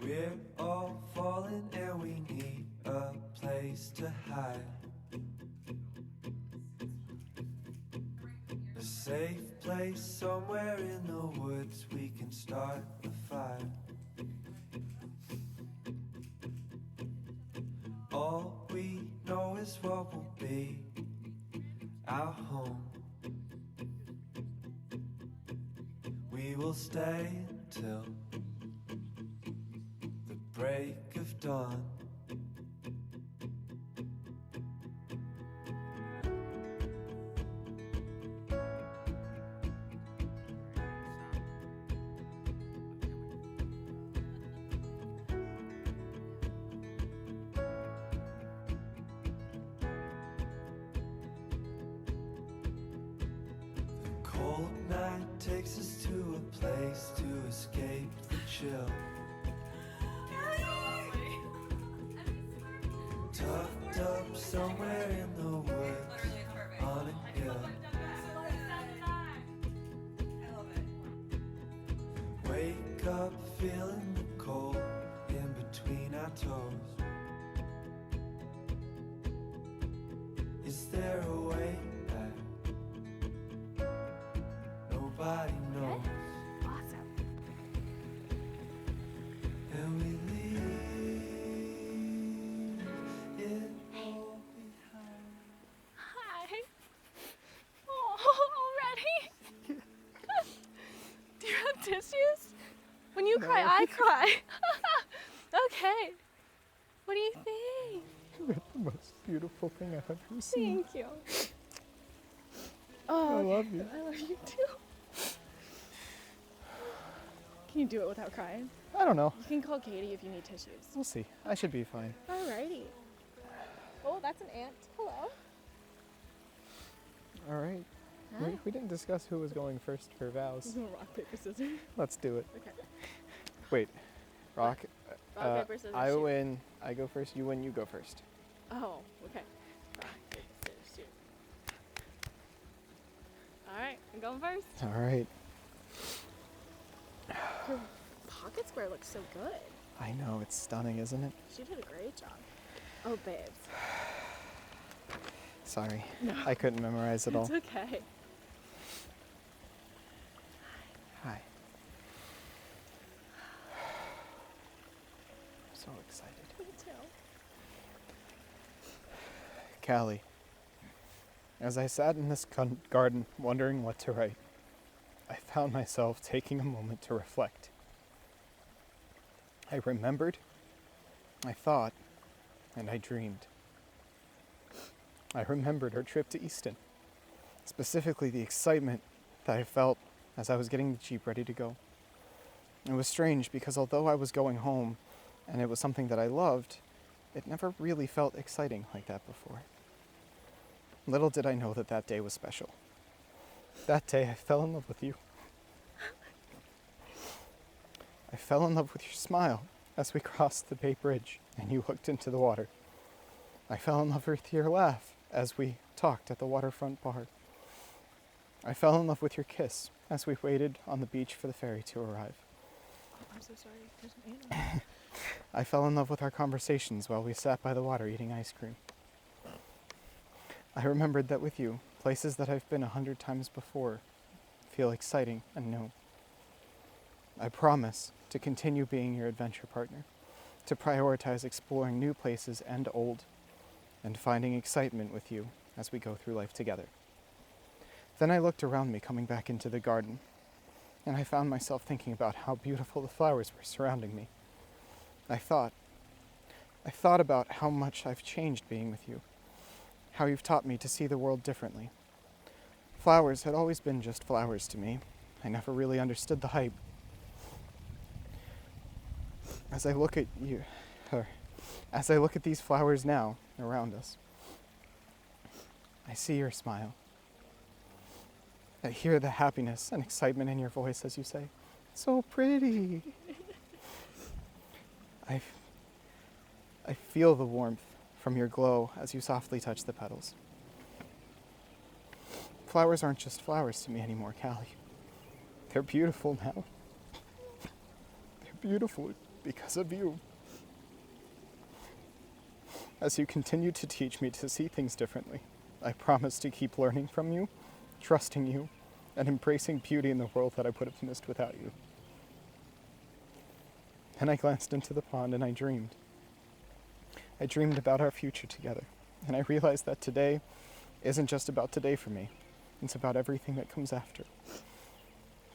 We're all falling and we need a place to hide. A safe place somewhere in the woods we can start a fire. All we know is what will be our home. We will stay until the break of dawn. Cold night takes us to a place to escape the chill. Tucked up somewhere in the woods on a hill. Wake up feeling the cold in between our toes. Is there a way back? Nobody knows. Awesome. And we leave it all behind. Hi. Oh, already? Do you have tissues? When you cry, I cry. Okay. What do you think? You're the most beautiful thing I've ever seen. Thank you. Oh, I love you. I love you too. Can you do it without crying? I don't know. You can call Katie if you need tissues. We'll see. I should be fine. Alrighty. Oh, that's an ant. Hello. All right. Hi. We didn't discuss who was going first for vows. Rock, paper, scissors. Let's do it. Okay. Wait. Rock. Rock, paper, scissors, I shoot. win. I go first. You win. You go first. Oh, okay. Rock, paper, scissors, shoot. Alright, I'm going first. All right. Your pocket square looks so good. I know. It's stunning, isn't it? She did a great job. Oh, babes. Sorry. No. I couldn't memorize it all. It's okay. Hi. I'm so excited. Me too. Caleigh, as I sat in this garden wondering what to write, I found myself taking a moment to reflect. I remembered, I thought, and I dreamed. I remembered our trip to Easton, specifically the excitement that I felt as I was getting the Jeep ready to go. It was strange because although I was going home and it was something that I loved, it never really felt exciting like that before. Little did I know that that day was special. That day I fell in love with you. I fell in love with your smile as we crossed the Bay Bridge and you looked into the water. I fell in love with your laugh as we talked at the waterfront bar. I fell in love with your kiss as we waited on the beach for the ferry to arrive. I'm so sorry. There's an animal. I fell in love with our conversations while we sat by the water eating ice cream. I remembered that with you, places that I've been 100 times before feel exciting and new. I promise to continue being your adventure partner, to prioritize exploring new places and old, and finding excitement with you as we go through life together. Then I looked around me coming back into the garden, and I found myself thinking about how beautiful the flowers were surrounding me. I thought about how much I've changed being with you, how you've taught me to see the world differently. Flowers had always been just flowers to me. I never really understood the hype. As I look at you, as I look at these flowers now around us, I see your smile. I hear the happiness and excitement in your voice as you say, "So pretty." I feel the warmth from your glow as you softly touch the petals. Flowers aren't just flowers to me anymore, Caleigh. They're beautiful now. They're beautiful because of you. As you continue to teach me to see things differently, I promise to keep learning from you, trusting you, and embracing beauty in the world that I would have missed without you. Then I glanced into the pond and I dreamed. I dreamed about our future together, and I realized that today isn't just about today for me. It's about everything that comes after.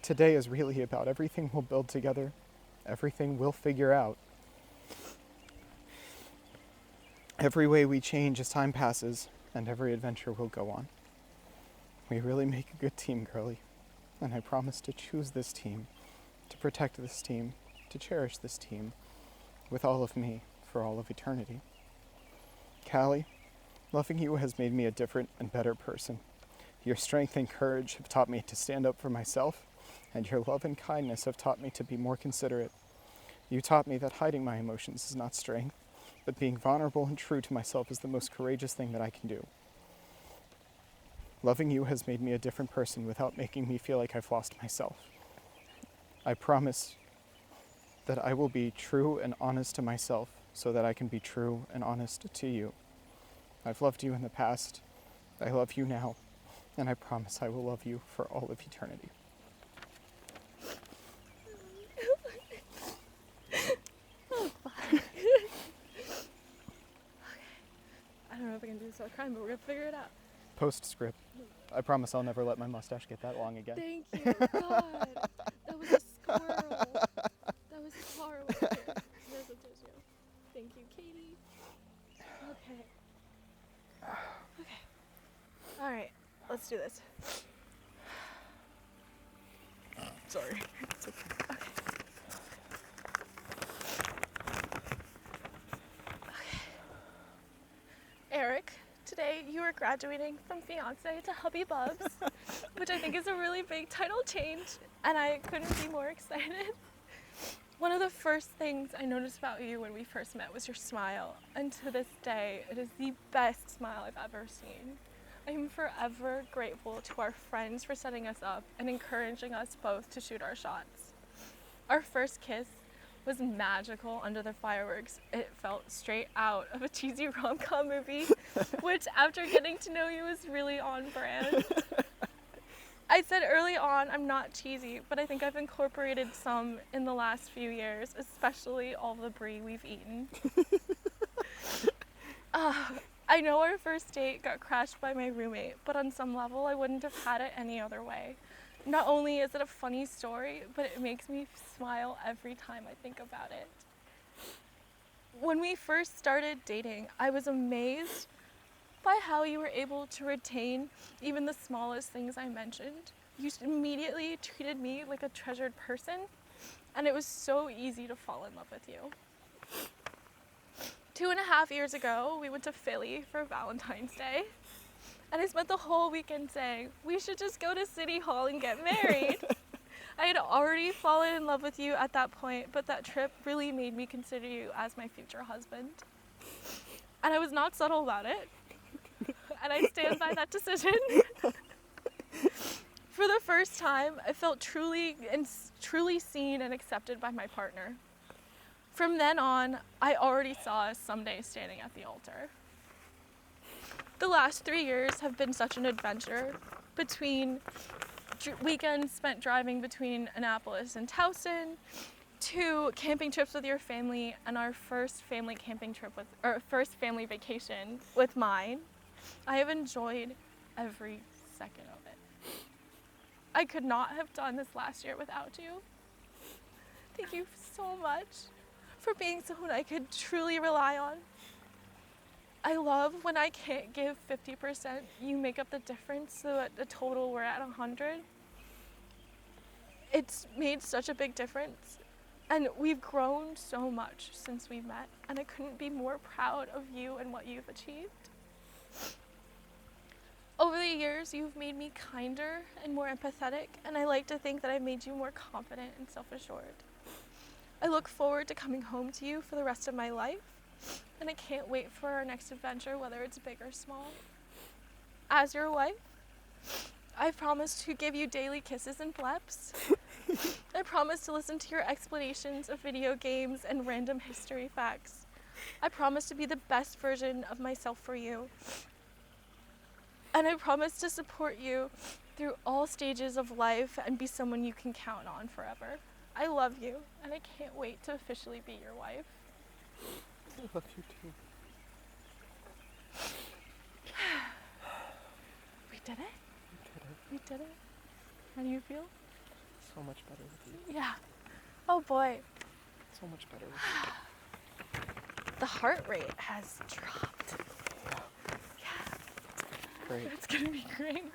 Today is really about everything we'll build together, everything we'll figure out. Every way we change as time passes, and every adventure will go on. We really make a good team, girlie, and I promise to choose this team, to protect this team, to cherish this team, with all of me for all of eternity. Caleigh, loving you has made me a different and better person. Your strength and courage have taught me to stand up for myself, and your love and kindness have taught me to be more considerate. You taught me that hiding my emotions is not strength, but being vulnerable and true to myself is the most courageous thing that I can do. Loving you has made me a different person without making me feel like I've lost myself. I promise that I will be true and honest to myself so that I can be true and honest to you. I've loved you in the past, I love you now, and I promise I will love you for all of eternity. I don't know if I can do this without crying, but we're gonna figure it out. Postscript. I promise I'll never let my mustache get that long again. Thank you, God. That was a squirrel. That was horrible. Here, here's a tissue. Thank you, Katie. Okay. Okay. All right, let's do this. Sorry. It's okay. Okay. Erik, today you are graduating from fiance to hubby bubs, which I think is a really big title change, and I couldn't be more excited. One of the first things I noticed about you when we first met was your smile, and to this day, it is the best smile I've ever seen. I am forever grateful to our friends for setting us up and encouraging us both to shoot our shots. Our first kiss was magical under the fireworks. It felt straight out of a cheesy rom-com movie, which after getting to know you is really on brand. I said early on I'm not cheesy, but I think I've incorporated some in the last few years, especially all the brie we've eaten. I know our first date got crashed by my roommate, but on some level I wouldn't have had it any other way. Not only is it a funny story, but it makes me smile every time I think about it. When we first started dating, I was amazed by how you were able to retain even the smallest things I mentioned. You immediately treated me like a treasured person, and it was so easy to fall in love with you. 2.5 years ago, we went to Philly for Valentine's Day. And I spent the whole weekend saying, we should just go to City Hall and get married. I had already fallen in love with you at that point, but that trip really made me consider you as my future husband. And I was not subtle about it. And I stand by that decision. For the first time, I felt truly seen and accepted by my partner. From then on, I already saw us someday standing at the altar. The last 3 years have been such an adventure, between weekends spent driving between Annapolis and Towson, to camping trips with your family, and our first family vacation with mine. I have enjoyed every second of it. I could not have done this last year without you. Thank you so much for being someone I could truly rely on. I love when I can't give 50%, you make up the difference so at the total we're at 100. It's made such a big difference, and we've grown so much since we met, and I couldn't be more proud of you and what you've achieved. Over the years, you've made me kinder and more empathetic, and I like to think that I've made you more confident and self-assured. I look forward to coming home to you for the rest of my life, and I can't wait for our next adventure, whether it's big or small. As your wife, I promise to give you daily kisses and bleps, I promise to listen to your explanations of video games and random history facts. I promise to be the best version of myself for you. And I promise to support you through all stages of life and be someone you can count on forever. I love you, and I can't wait to officially be your wife. I love you too. We did it? You did it. We did it. How do you feel? So much better with you. Yeah. Oh boy. So much better with you. The heart rate has dropped. Yeah. Great. It's gonna be great.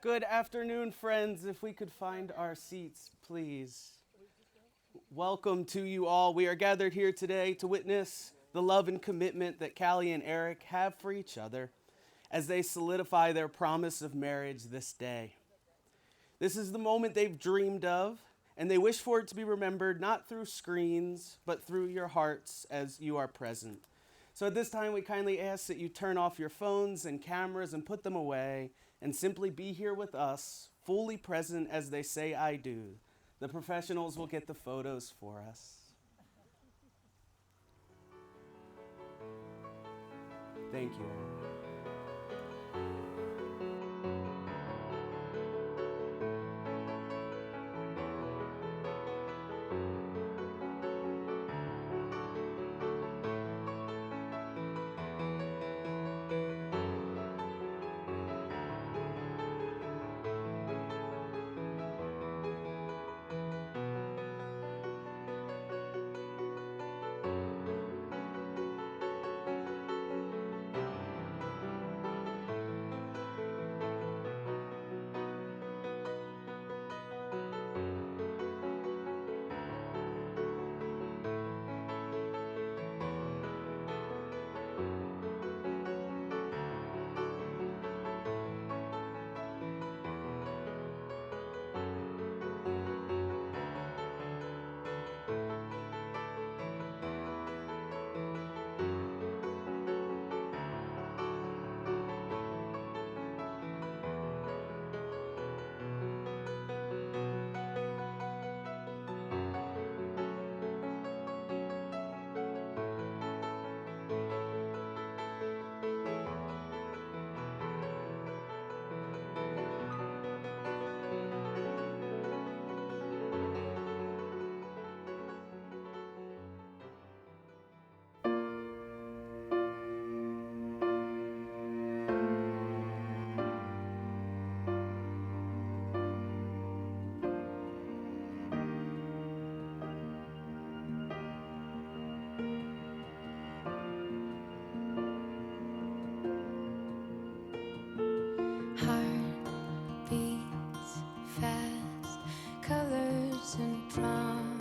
Good afternoon, friends. If we could find our seats, please. Welcome to you all. We are gathered here today to witness the love and commitment that Caleigh and Erik have for each other as they solidify their promise of marriage this day. This is the moment they've dreamed of, and they wish for it to be remembered not through screens, but through your hearts as you are present. So at this time, we kindly ask that you turn off your phones and cameras and put them away and simply be here with us, fully present as they say I do. The professionals will get the photos for us. Thank you. Heart beats fast, colors and promises.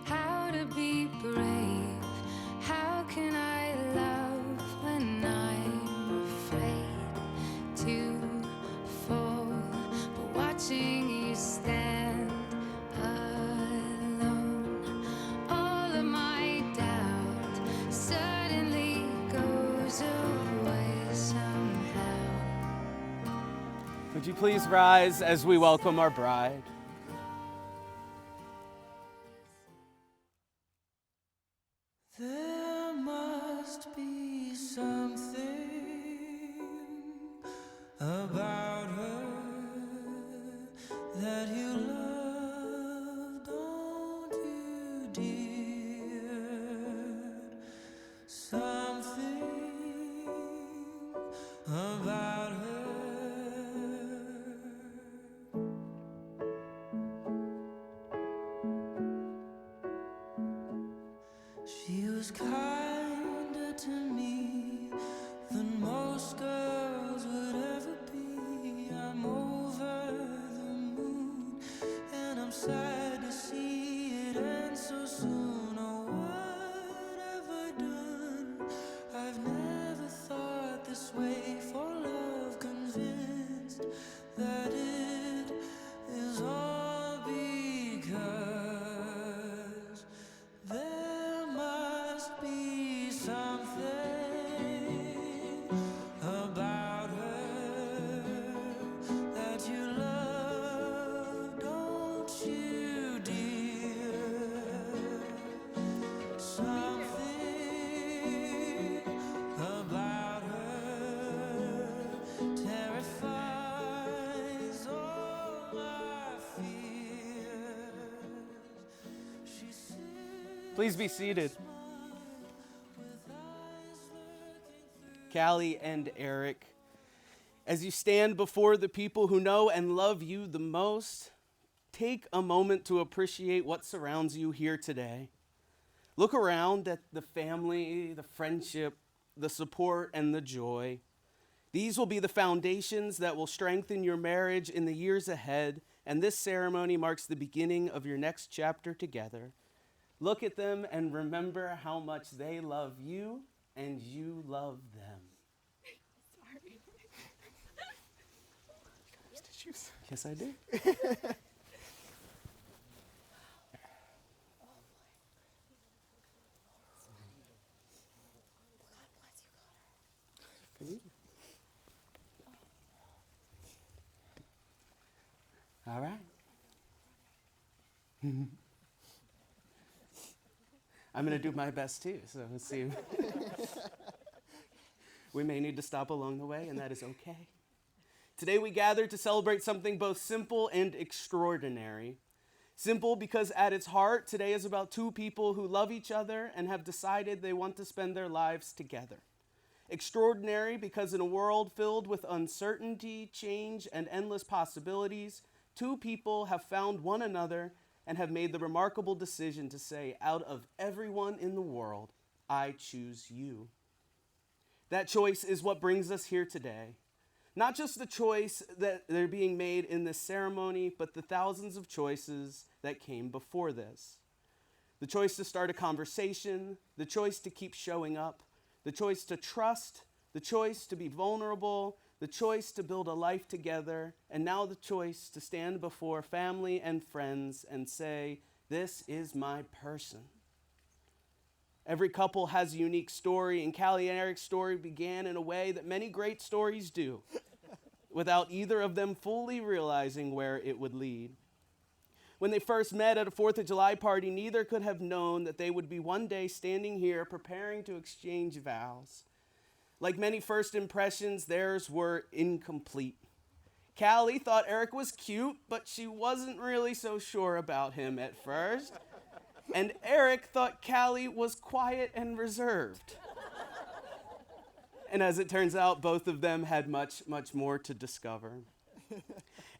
How to be brave? How can I love when I'm afraid to fall? But watching you stand alone, all of my doubt suddenly goes away somehow. Would you please rise as we welcome our bride? There must be something about her that you love, don't you, dear? Something about her. She was kinder to me than most girls would ever be. I'm over the moon, and I'm sad to see it end so soon. Oh, Something about her terrifies all my fears. She sits Please be seated. with eyes looking through. Caleigh and Erik, as you stand before the people who know and love you the most, take a moment to appreciate what surrounds you here today. Look around at the family, the friendship, the support, and the joy. These will be the foundations that will strengthen your marriage in the years ahead, and this ceremony marks the beginning of your next chapter together. Look at them and remember how much they love you and you love them. Sorry. Tissues? Yes, I do. All right. I'm going to do my best too, so let's see. We may need to stop along the way, and that is okay. Today we gather to celebrate something both simple and extraordinary. Simple because at its heart, today is about two people who love each other and have decided they want to spend their lives together. Extraordinary because in a world filled with uncertainty, change, and endless possibilities, two people have found one another and have made the remarkable decision to say, out of everyone in the world, I choose you. That choice is what brings us here today. Not just the choice that they're being made in this ceremony, but the thousands of choices that came before this. The choice to start a conversation, the choice to keep showing up, the choice to trust, the choice to be vulnerable, the choice to build a life together, and now the choice to stand before family and friends and say, this is my person. Every couple has a unique story, and Caleigh and Erik's story began in a way that many great stories do, without either of them fully realizing where it would lead. When they first met at a 4th of July party, neither could have known that they would be one day standing here preparing to exchange vows. Like many first impressions, theirs were incomplete. Caleigh thought Erik was cute, but she wasn't really so sure about him at first. And Erik thought Caleigh was quiet and reserved. And as it turns out, both of them had much, much more to discover.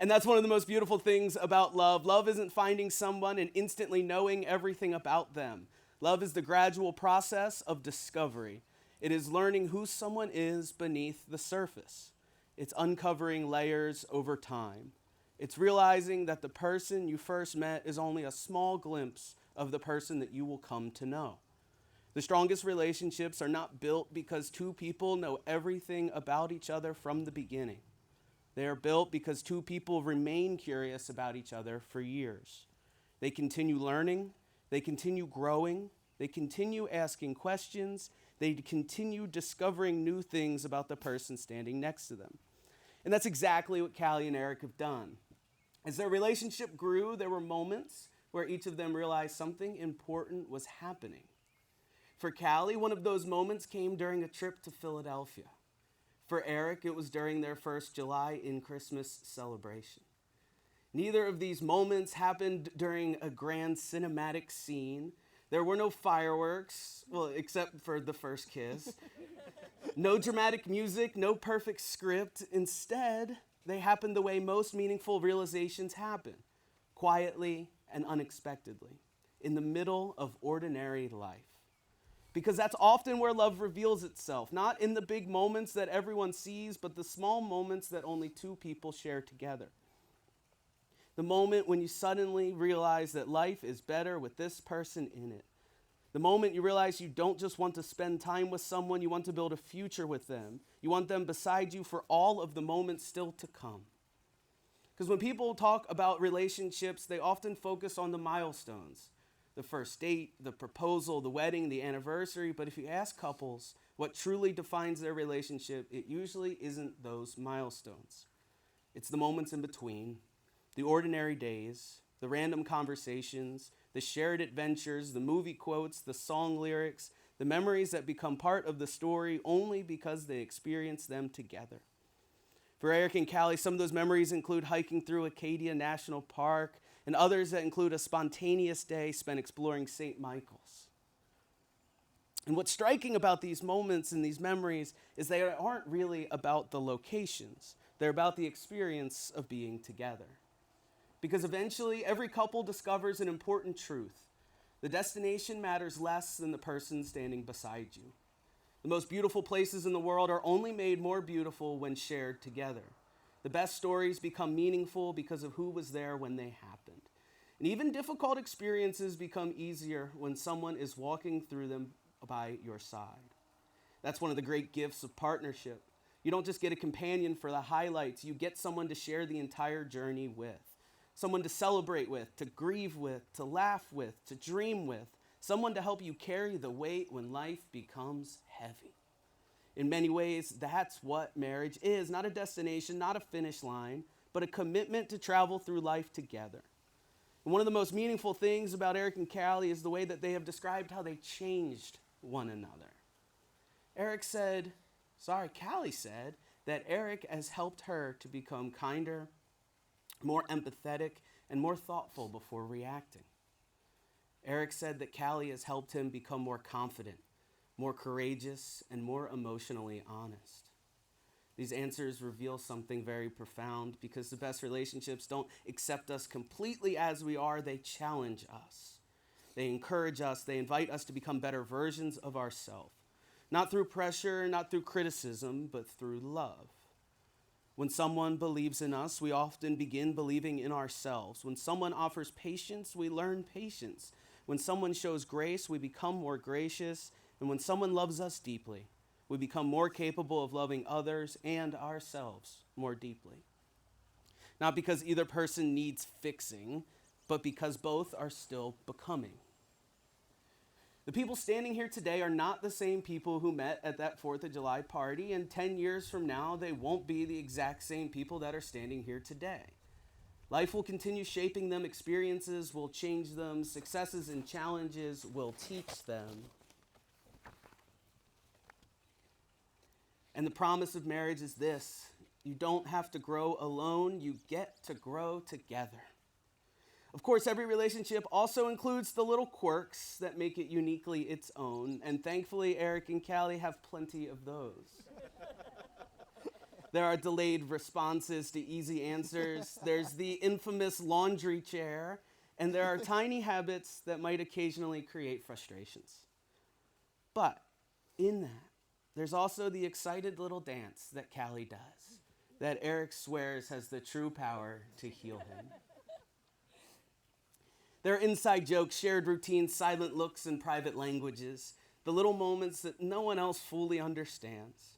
And that's one of the most beautiful things about love. Love isn't finding someone and instantly knowing everything about them. Love is the gradual process of discovery. It is learning who someone is beneath the surface. It's uncovering layers over time. It's realizing that the person you first met is only a small glimpse of the person that you will come to know. The strongest relationships are not built because two people know everything about each other from the beginning. They are built because two people remain curious about each other for years. They continue learning, they continue growing, they continue asking questions, they continue discovering new things about the person standing next to them. And that's exactly what Caleigh and Erik have done. As their relationship grew, there were moments where each of them realized something important was happening. For Caleigh, one of those moments came during a trip to Philadelphia. For Erik, it was during their first July in Christmas celebration. Neither of these moments happened during a grand cinematic scene. There were no fireworks, well, except for the first kiss. No dramatic music, no perfect script. Instead, they happened the way most meaningful realizations happen, quietly and unexpectedly, in the middle of ordinary life. Because that's often where love reveals itself, not in the big moments that everyone sees, but the small moments that only two people share together. The moment when you suddenly realize that life is better with this person in it. The moment you realize you don't just want to spend time with someone, you want to build a future with them. You want them beside you for all of the moments still to come. Because when people talk about relationships, they often focus on the milestones. The first date, the proposal, the wedding, the anniversary. But if you ask couples what truly defines their relationship, it usually isn't those milestones. It's the moments in between, the ordinary days, the random conversations, the shared adventures, the movie quotes, the song lyrics, the memories that become part of the story only because they experience them together. For Erik and Caleigh, some of those memories include hiking through Acadia National Park, and others that include a spontaneous day spent exploring St. Michael's. And what's striking about these moments and these memories is they aren't really about the locations. They're about the experience of being together. Because eventually, every couple discovers an important truth. The destination matters less than the person standing beside you. The most beautiful places in the world are only made more beautiful when shared together. The best stories become meaningful because of who was there when they happened. And even difficult experiences become easier when someone is walking through them by your side. That's one of the great gifts of partnership. You don't just get a companion for the highlights, you get someone to share the entire journey with. Someone to celebrate with, to grieve with, to laugh with, to dream with. Someone to help you carry the weight when life becomes heavy. In many ways, that's what marriage is. Not a destination, not a finish line, but a commitment to travel through life together. And one of the most meaningful things about Erik and Caleigh is the way that they have described how they changed one another. Caleigh said that Erik has helped her to become kinder, more empathetic, and more thoughtful before reacting. Erik said that Caleigh has helped him become more confident, more courageous, and more emotionally honest. These answers reveal something very profound because the best relationships don't accept us completely as we are, they challenge us. They encourage us, they invite us to become better versions of ourselves. Not through pressure, not through criticism, but through love. When someone believes in us, we often begin believing in ourselves. When someone offers patience, we learn patience. When someone shows grace, we become more gracious. And when someone loves us deeply, we become more capable of loving others and ourselves more deeply. Not because either person needs fixing, but because both are still becoming. The people standing here today are not the same people who met at that 4th of July party, and 10 years from now, they won't be the exact same people that are standing here today. Life will continue shaping them, experiences will change them, successes and challenges will teach them. And the promise of marriage is this: you don't have to grow alone, you get to grow together. Of course, every relationship also includes the little quirks that make it uniquely its own, and thankfully, Erik and Caleigh have plenty of those. There are delayed responses to easy answers, there's the infamous laundry chair, and there are tiny habits that might occasionally create frustrations. But in that, there's also the excited little dance that Caleigh does, that Erik swears has the true power to heal him. There are inside jokes, shared routines, silent looks, and private languages, the little moments that no one else fully understands.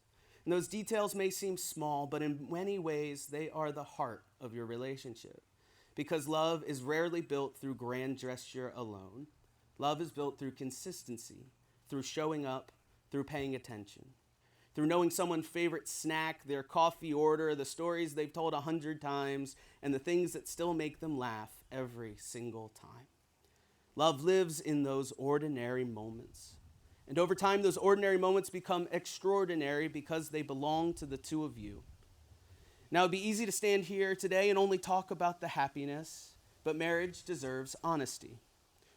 And those details may seem small, but in many ways, they are the heart of your relationship. Because love is rarely built through grand gesture alone. Love is built through consistency, through showing up, through paying attention, through knowing someone's favorite snack, their coffee order, the stories they've told 100 times, and the things that still make them laugh every single time. Love lives in those ordinary moments. And over time, those ordinary moments become extraordinary because they belong to the two of you. Now, it'd be easy to stand here today and only talk about the happiness, but marriage deserves honesty.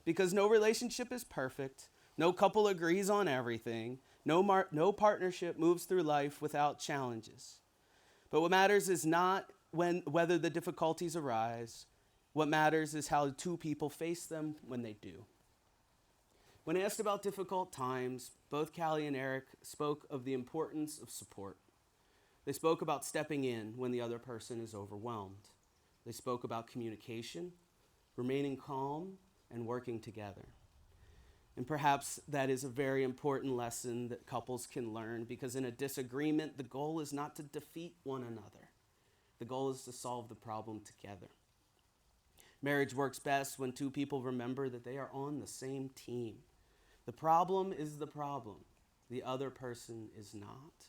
Because no relationship is perfect, no couple agrees on everything, no partnership moves through life without challenges. But what matters is not whether the difficulties arise. What matters is how two people face them when they do. When asked about difficult times, both Caleigh and Erik spoke of the importance of support. They spoke about stepping in when the other person is overwhelmed. They spoke about communication, remaining calm, and working together. And perhaps that is a very important lesson that couples can learn, because in a disagreement, the goal is not to defeat one another. The goal is to solve the problem together. Marriage works best when two people remember that they are on the same team. The problem is the problem. The other person is not.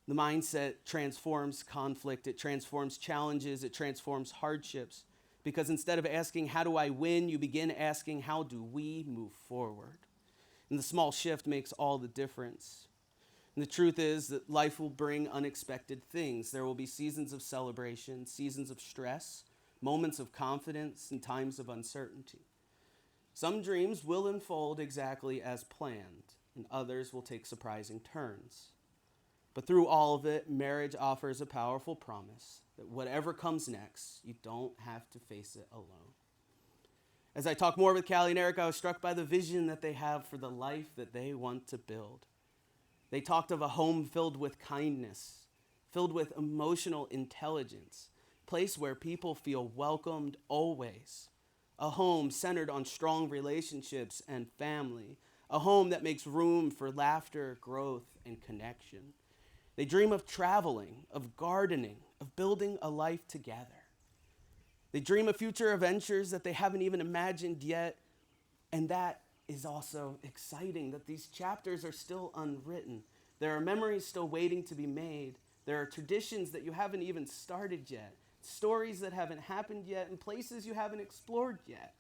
The mindset transforms conflict. It transforms challenges. It transforms hardships. Because instead of asking, how do I win, you begin asking, how do we move forward? And the small shift makes all the difference. And the truth is that life will bring unexpected things. There will be seasons of celebration, seasons of stress, moments of confidence, and times of uncertainty. Some dreams will unfold exactly as planned, and others will take surprising turns. But through all of it, marriage offers a powerful promise that whatever comes next, you don't have to face it alone. As I talk more with Caleigh and Erik, I was struck by the vision that they have for the life that they want to build. They talked of a home filled with kindness, filled with emotional intelligence, a place where people feel welcomed always, a home centered on strong relationships and family, a home that makes room for laughter, growth, and connection. They dream of traveling, of gardening, of building a life together. They dream of future adventures that they haven't even imagined yet, and that is also exciting, that these chapters are still unwritten. There are memories still waiting to be made. There are traditions that you haven't even started yet, stories that haven't happened yet, and places you haven't explored yet.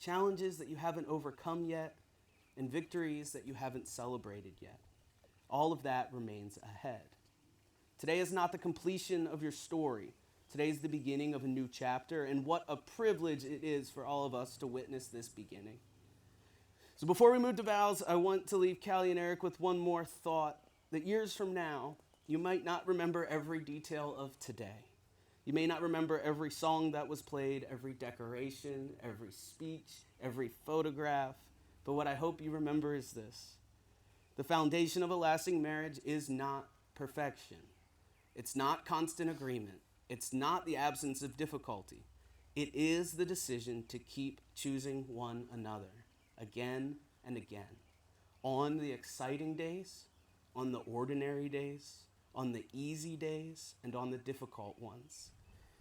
Challenges that you haven't overcome yet, and victories that you haven't celebrated yet. All of that remains ahead. Today is not the completion of your story. Today is the beginning of a new chapter, and what a privilege it is for all of us to witness this beginning. So before we move to vows, I want to leave Caleigh and Erik with one more thought, that years from now, you might not remember every detail of today. You may not remember every song that was played, every decoration, every speech, every photograph, but what I hope you remember is this. The foundation of a lasting marriage is not perfection. It's not constant agreement. It's not the absence of difficulty. It is the decision to keep choosing one another again and again. On the exciting days, on the ordinary days, on the easy days, and on the difficult ones.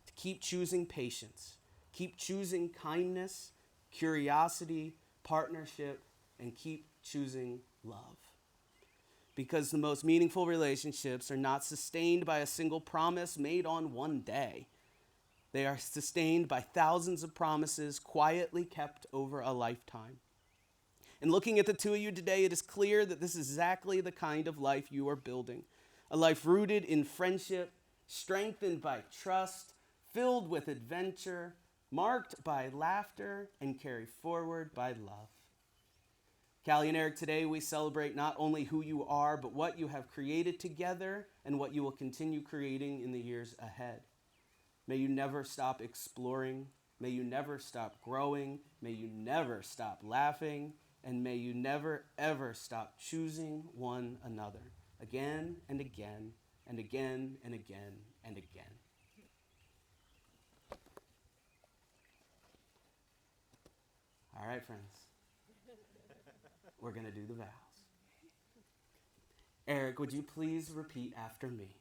To keep choosing patience, keep choosing kindness, curiosity, partnership, and keep choosing love. Because the most meaningful relationships are not sustained by a single promise made on one day. They are sustained by thousands of promises quietly kept over a lifetime. And looking at the two of you today, it is clear that this is exactly the kind of life you are building. A life rooted in friendship, strengthened by trust, filled with adventure, marked by laughter, and carried forward by love. Caleigh and Erik, today we celebrate not only who you are, but what you have created together and what you will continue creating in the years ahead. May you never stop exploring. May you never stop growing. May you never stop laughing. And may you never, ever stop choosing one another again and again and again and again and again. All right, friends. We're going to do the vows. Erik, would you please repeat after me?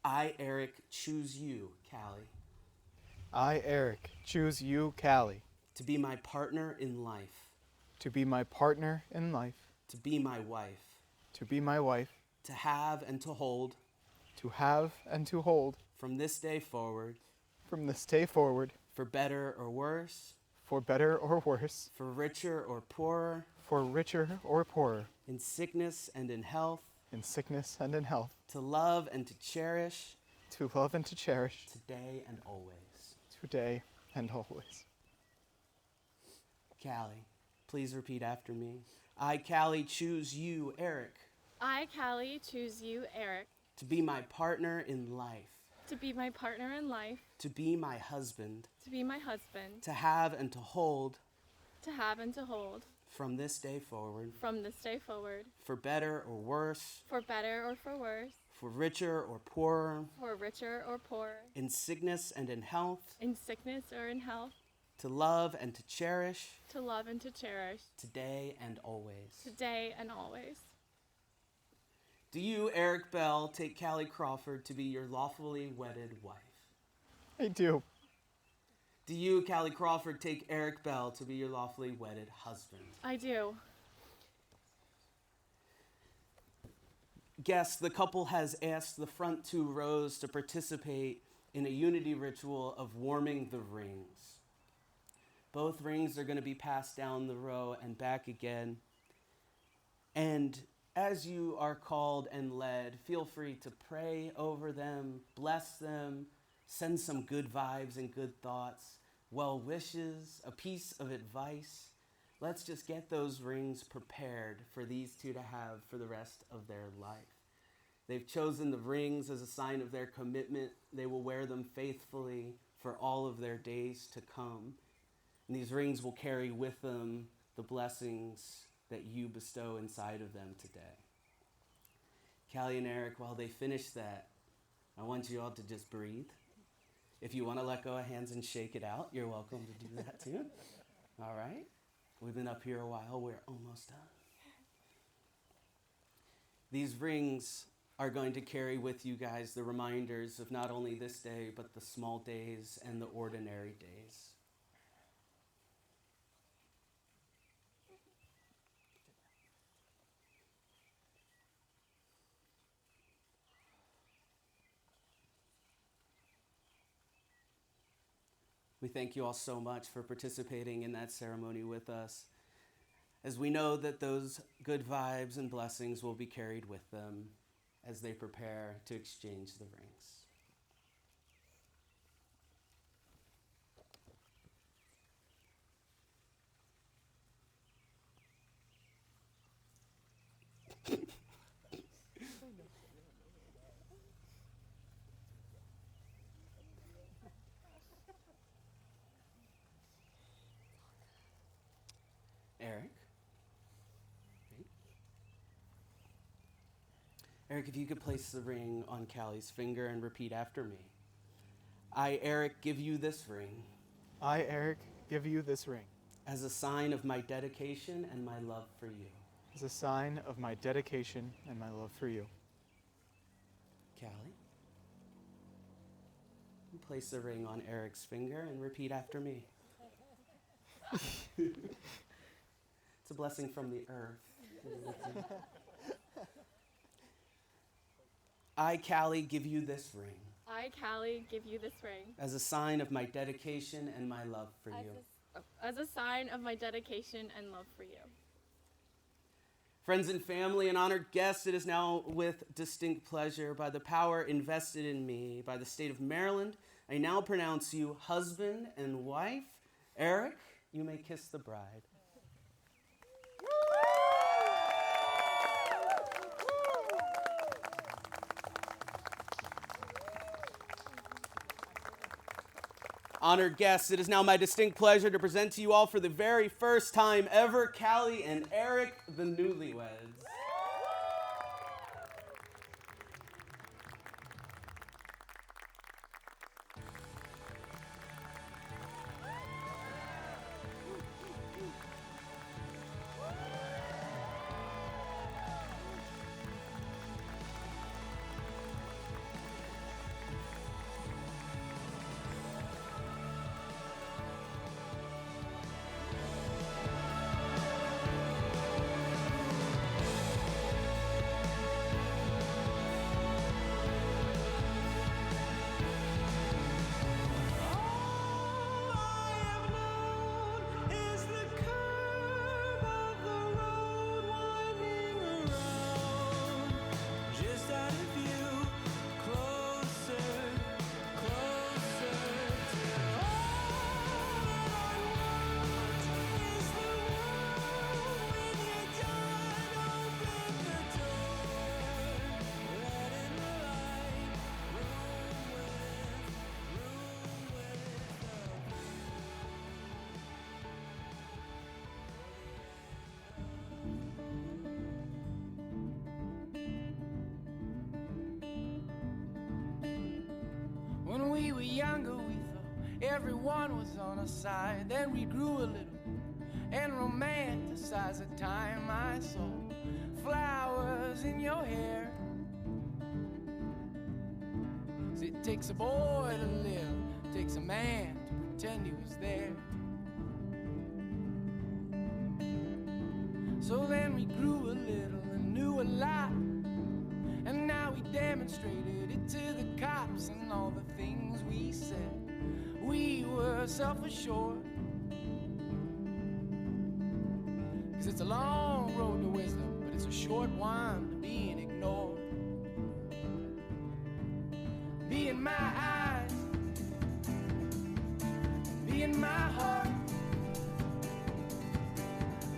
I, Erik, choose you, Caleigh, I, Erik, choose you, Caleigh, to be my partner in life, to be my partner in life, to be my wife, to be my wife, to have and to hold, to have and to hold, from this day forward, from this day forward, for better or worse, for better or worse, for richer or poorer, for richer or poorer, in sickness and in health, in sickness and in health, to love and to cherish, to love and to cherish, today and always. today and always. Caleigh, please repeat after me. I, Caleigh, choose you, Erik, I, Caleigh, choose you, Erik, to be my partner in life, to be my partner in life, to be my husband, to be my husband, to have and to hold, to have and to hold, from this day forward, from this day forward, for better or worse, for better or for worse, for richer or poorer, for richer or poorer, in sickness and in health, in sickness or in health, to love and to cherish, to love and to cherish, today and always. today and always. Do you, Erik Bell, take Caleigh Crawford to be your lawfully wedded wife? I do. Do you, Caleigh Crawford, take Erik Bell to be your lawfully wedded husband? I do. Guests, the couple has asked the front two rows to participate in a unity ritual of warming the rings. Both rings are going to be passed down the row and back again. And as you are called and led, feel free to pray over them, bless them, send some good vibes and good thoughts, well wishes, a piece of advice. Let's just get those rings prepared for these two to have for the rest of their life. They've chosen the rings as a sign of their commitment. They will wear them faithfully for all of their days to come. And these rings will carry with them the blessings that you bestow inside of them today. Caleigh and Erik, while they finish that, I want you all to just breathe. If you want to let go of hands and shake it out, you're welcome to do that too. All right? We've been up here a while. We're almost done. These rings are going to carry with you guys the reminders of not only this day, but the small days and the ordinary days. We thank you all so much for participating in that ceremony with us, as we know that those good vibes and blessings will be carried with them as they prepare to exchange the rings. Erik? Erik, if you could place the ring on Calleigh's finger and repeat after me. I, Erik, give you this ring I, Erik, give you this ring as a sign of my dedication and my love for you. as a sign of my dedication and my love for you. Caleigh? Place the ring on Erik's finger and repeat after me. It's a blessing from the earth. I, Caleigh, give you this ring I, Caleigh, give you this ring as a sign of my dedication and my love for you. as a sign of my dedication and love for you. Friends and family and honored guests, it is now with distinct pleasure, by the power invested in me by the state of Maryland, I now pronounce you husband and wife. Erik, you may kiss the bride. Honored guests, it is now my distinct pleasure to present to you all for the very first time ever, Caleigh and Erik, the newlyweds. When we were younger, we thought everyone was on our side. Then we grew a little and romanticized the time I saw flowers in your hair. 'Cause it takes a boy to live, takes a man to pretend he was there. So then we grew a little and knew a lot, and now we demonstrated it to the cops and all the things we said. We were self-assured, 'cause it's a long road to wisdom, but it's a short one to being ignored. Be in my eyes, be in my heart,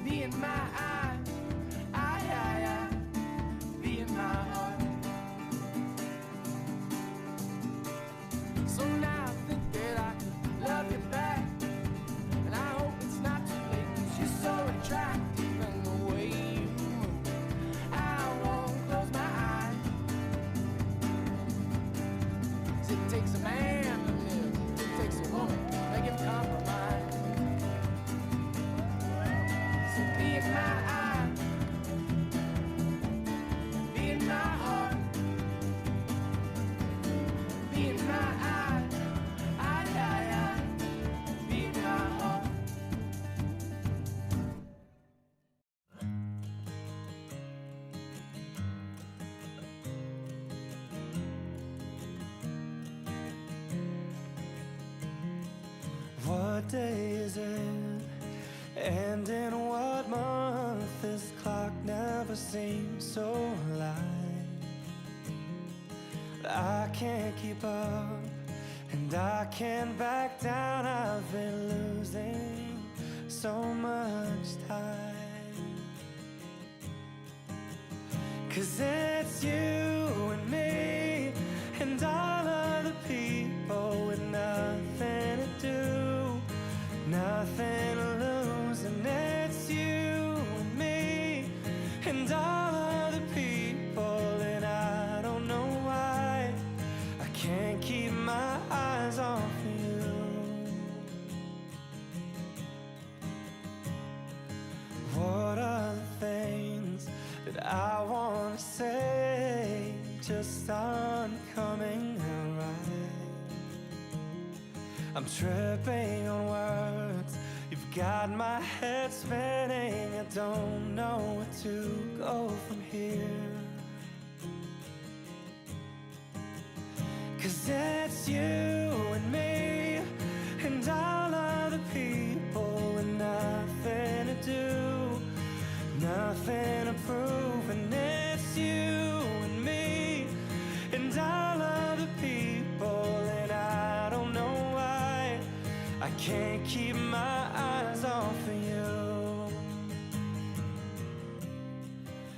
be in my eyes, I, be in my heart. So now I think that I could love you back, and I hope it's not too late, 'cause you're so attractive and the way you move, I won't close my eyes. 'Cause it takes a man to live, it takes a woman to make him compromise. So be in my eyes, be in my heart, be in my eyes, I, be in my heart. What day is it? And in what month? This clock never seems so alive. I can't keep up, and I can't back down. I've been losing so much time. 'Cause it's you and me and all of the people with nothing to do, nothing to lose. And it's you and me and all of the people, and I don't know why I can't keep my eyes off you. What are the things that I want to say just aren't coming out right? I'm tripping on words, you've got my head spinning. I don't know where to go from here. 'Cause it's you and me and all of the people with nothing to do, nothing to prove. And it's you and me and all of the people, and I don't know why I can't keep my eyes off of you.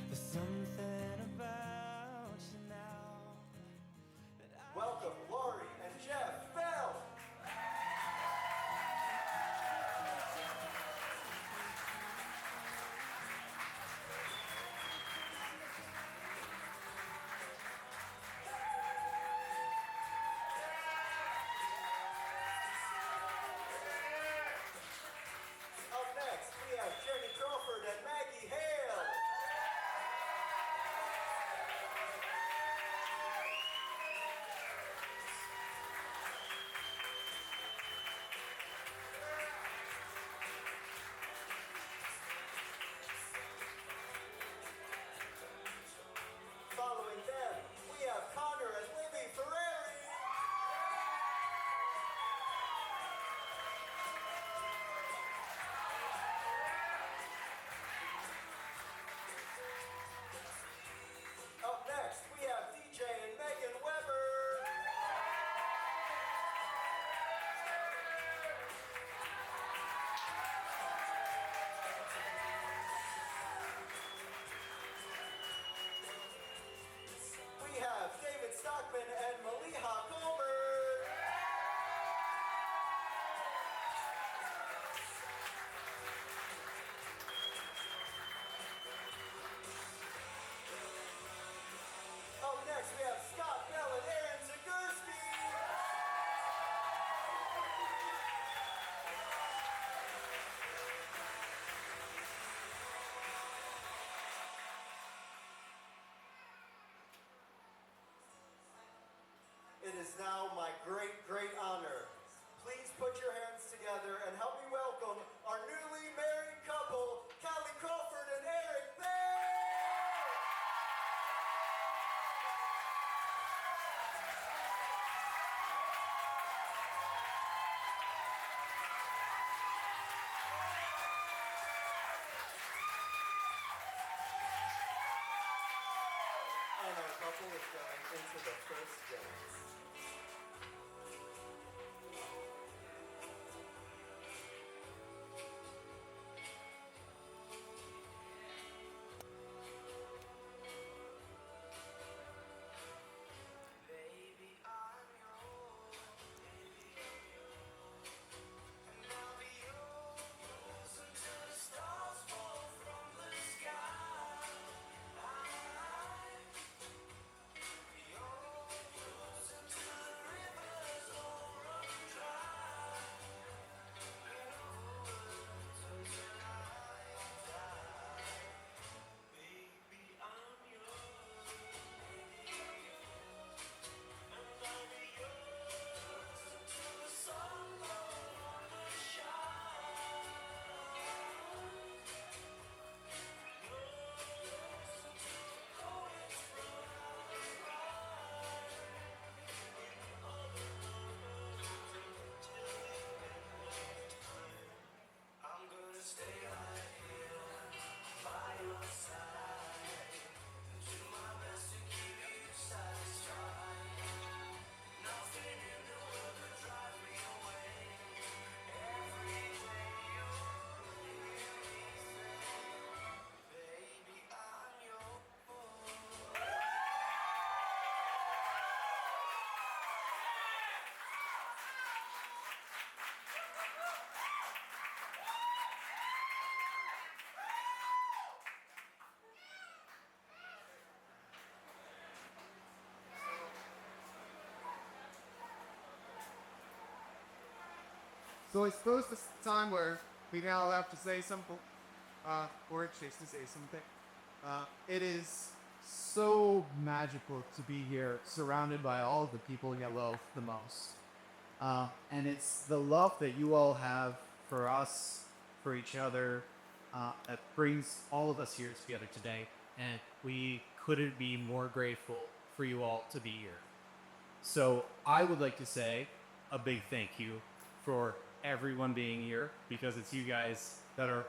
There's something about you now that I Welcome, Lori and Jeff Bell. Up next, we have Jenny Crawford and Maggie Hale. Following them, we have Connor and Libby Ferreri. Up next, we have DJ and Megan Weber. We have David Stockman and Maliha Goldberg. Up next, we have Scott Bell and Aaron Zagurski. It is now my great, great honor. Please put your hands together and help me welcome our newly married couple, Caleigh Crawford and Erik Bell. couple is going into the first dance. Baby, I'm yours. Baby, I'm yours. And I'll be yours until the stars fall from the sky. Yours until the rivers all run dry. Until I die. Baby, I'm yours. Baby, I'm yours. And I'll be yours until the sun no longer shines. Yours until the poets run out of rhyme. In other words, until the end of time. I'm gonna stay right here by your side and do my best to keep you satisfied. Nothing in the world could drive me away. Every day you hear me say, baby, I'm yours. So I suppose this is the time where we now have to say something, or Chase to say something. It is so magical to be here, surrounded by all the people you love the most. And it's the love that you all have for us, for each other, that brings all of us here together today. And we couldn't be more grateful for you all to be here. So I would like to say a big thank you for everyone being here, because it's you guys that are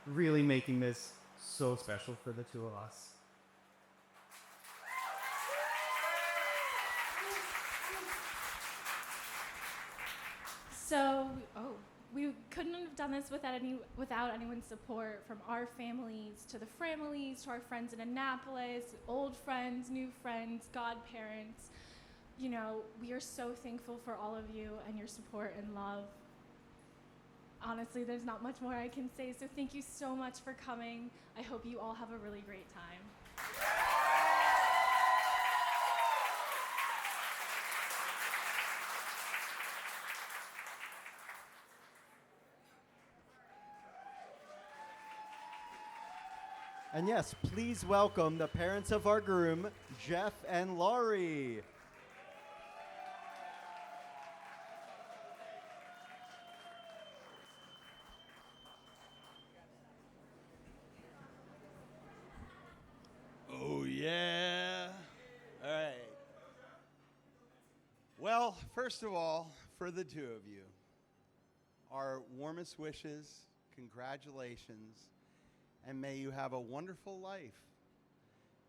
really making this so special for the two of us. So, we couldn't have done this without anyone's support, from our families to the families to our friends in Annapolis, old friends, new friends, godparents. You know, we are so thankful for all of you and your support and love. Honestly, there's not much more I can say, so thank you so much for coming. I hope you all have a really great time. And yes, please welcome the parents of our groom, Jeff and Laurie. Oh, yeah. All right. Well, first of all, for the two of you, our warmest wishes, congratulations, and may you have a wonderful life,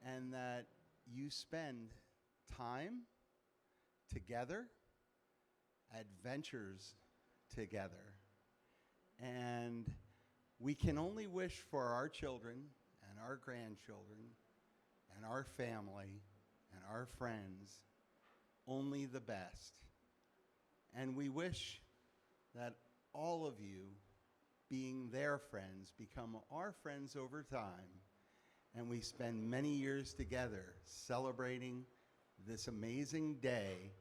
and that you spend time together, adventures together. And we can only wish for our children and our grandchildren and our family and our friends only the best. And we wish that all of you, being their friends, become our friends over time, and we spend many years together celebrating this amazing day.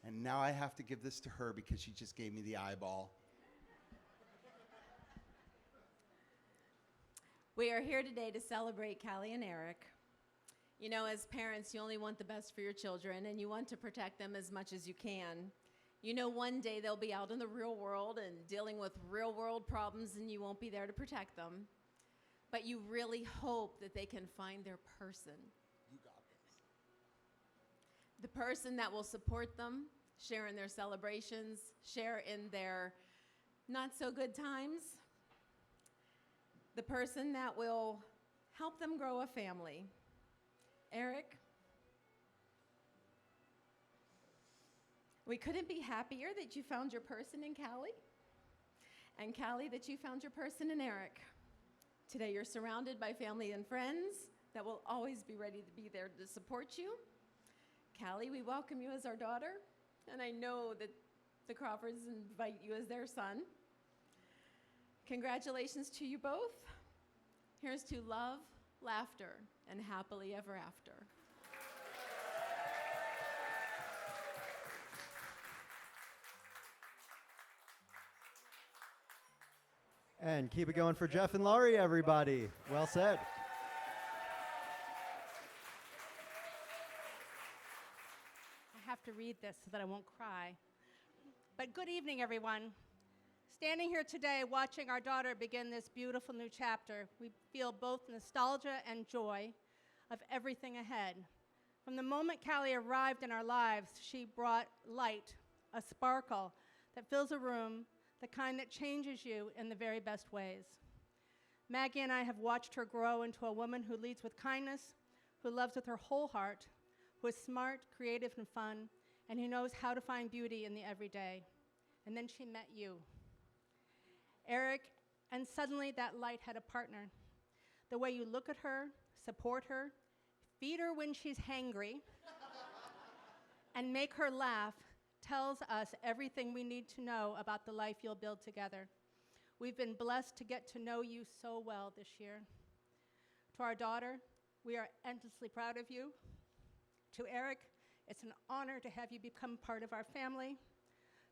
And now I have to give this to her because she just gave me the eyeball. We are here today to celebrate Caleigh and Erik. You know, as parents, you only want the best for your children, and you want to protect them as much as you can. You know, one day they'll be out in the real world and dealing with real world problems, and you won't be there to protect them. But you really hope that they can find their person. You got this. The person that will support them, share in their celebrations, share in their not so good times. The person that will help them grow a family. Erik, We couldn't be happier that you found your person in Caleigh, and Caleigh, that you found your person in Erik. Today you're surrounded by family and friends that will always be ready to be there to support you. Caleigh, we welcome you as our daughter, and I know that the Crawfords invite you as their son. Congratulations to you both. Here's to love, laughter, and happily ever after. And keep it going for Jeff and Laurie, everybody. Well said. I have to read this so that I won't cry. But good evening, everyone. Standing here today, watching our daughter begin this beautiful new chapter, we feel both nostalgia and joy of everything ahead. From the moment Caleigh arrived in our lives, she brought light, a sparkle that fills a room, the kind that changes you in the very best ways. Maggie and I have watched her grow into a woman who leads with kindness, who loves with her whole heart, who is smart, creative, and fun, and who knows how to find beauty in the everyday. And then she met you, Erik, and suddenly that light had a partner. The way you look at her, support her, feed her when she's hangry, and make her laugh tells us everything we need to know about the life you'll build together. We've been blessed to get to know you so well this year. To our daughter, we are endlessly proud of you. To Erik, it's an honor to have you become part of our family.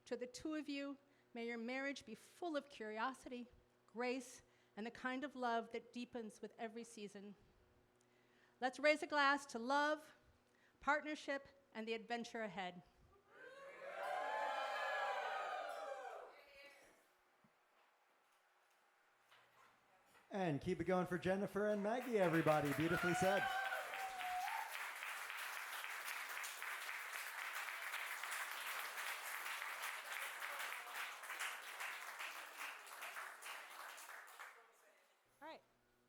To the two of you, may your marriage be full of curiosity, grace, and the kind of love that deepens with every season. Let's raise a glass to love, partnership, and the adventure ahead. And keep it going for Jennifer and Maggie, everybody. Beautifully said. All right.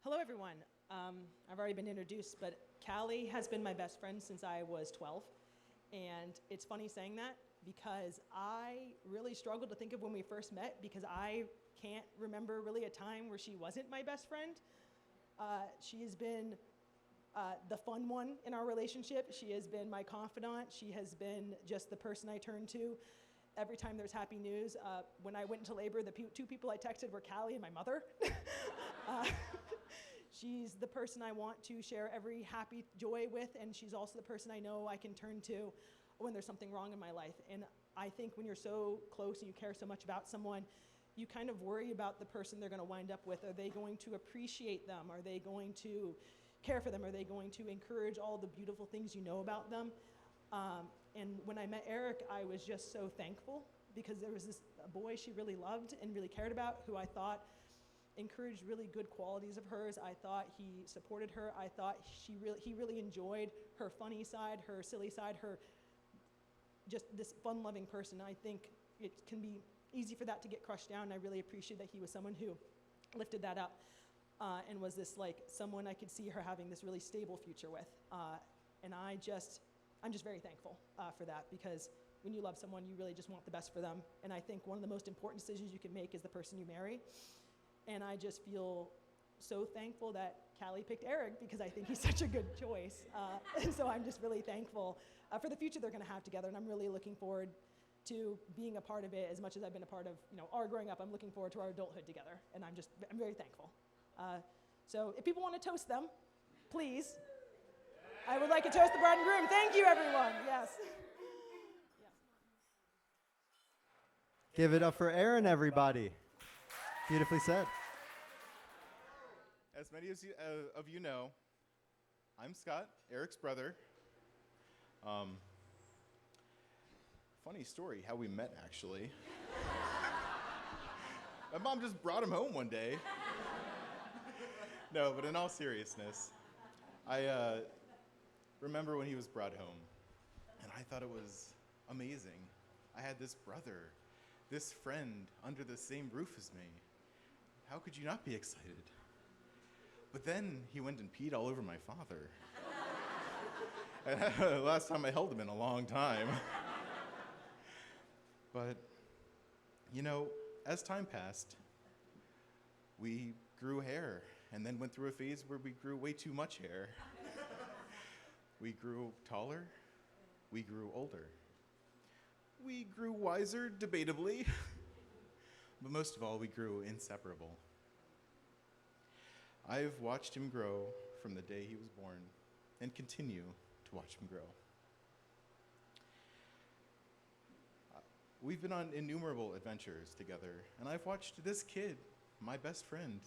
Hello, everyone. I've already been introduced, but Caleigh has been my best friend since I was 12. And it's funny saying that because I really struggled to think of when we first met because I can't remember really a time where she wasn't my best friend. She has been the fun one in our relationship. She has been my confidant. She has been just the person I turn to every time there's happy news. When I went into labor, the two people I texted were Caleigh and my mother. She's the person I want to share every happy joy with, and she's also the person I know I can turn to when there's something wrong in my life. And I think when you're so close and you care so much about someone, you kind of worry about the person they're going to wind up with. Are they going to appreciate them? Are they going to care for them? Are they going to encourage all the beautiful things you know about them? And when I met Erik, I was just so thankful because there was a boy she really loved and really cared about who I thought encouraged really good qualities of hers. I thought he supported her. I thought he really enjoyed her funny side, her silly side, her just this fun-loving person. I think it can be easy for that to get crushed down. And I really appreciate that he was someone who lifted that up and was this like someone I could see her having this really stable future with. And I'm just very thankful for that because when you love someone, you really just want the best for them. And I think one of the most important decisions you can make is the person you marry. And I just feel so thankful that Caleigh picked Erik because I think he's such a good choice. And so I'm just really thankful for the future they're going to have together. And I'm really looking forward to being a part of it as much as I've been a part of our growing up. I'm looking forward to our adulthood together. And I'm very thankful. So if people want to toast them, please. I would like to toast the bride and groom. Thank you, everyone. Yes. Give it up for Aaron, everybody. Beautifully said. As many of you know, I'm Scott, Erik's brother. Funny story how we met, actually. My mom just brought him home one day. No, but in all seriousness, I remember when he was brought home, and I thought it was amazing. I had this brother, this friend under the same roof as me. How could you not be excited? But then he went and peed all over my father. Last time I held him in a long time. But, you know, as time passed, we grew hair and then went through a phase where we grew way too much hair. We grew taller. We grew older. We grew wiser, debatably. But most of all, we grew inseparable. I've watched him grow from the day he was born and continue to watch him grow. We've been on innumerable adventures together, and I've watched this kid, my best friend,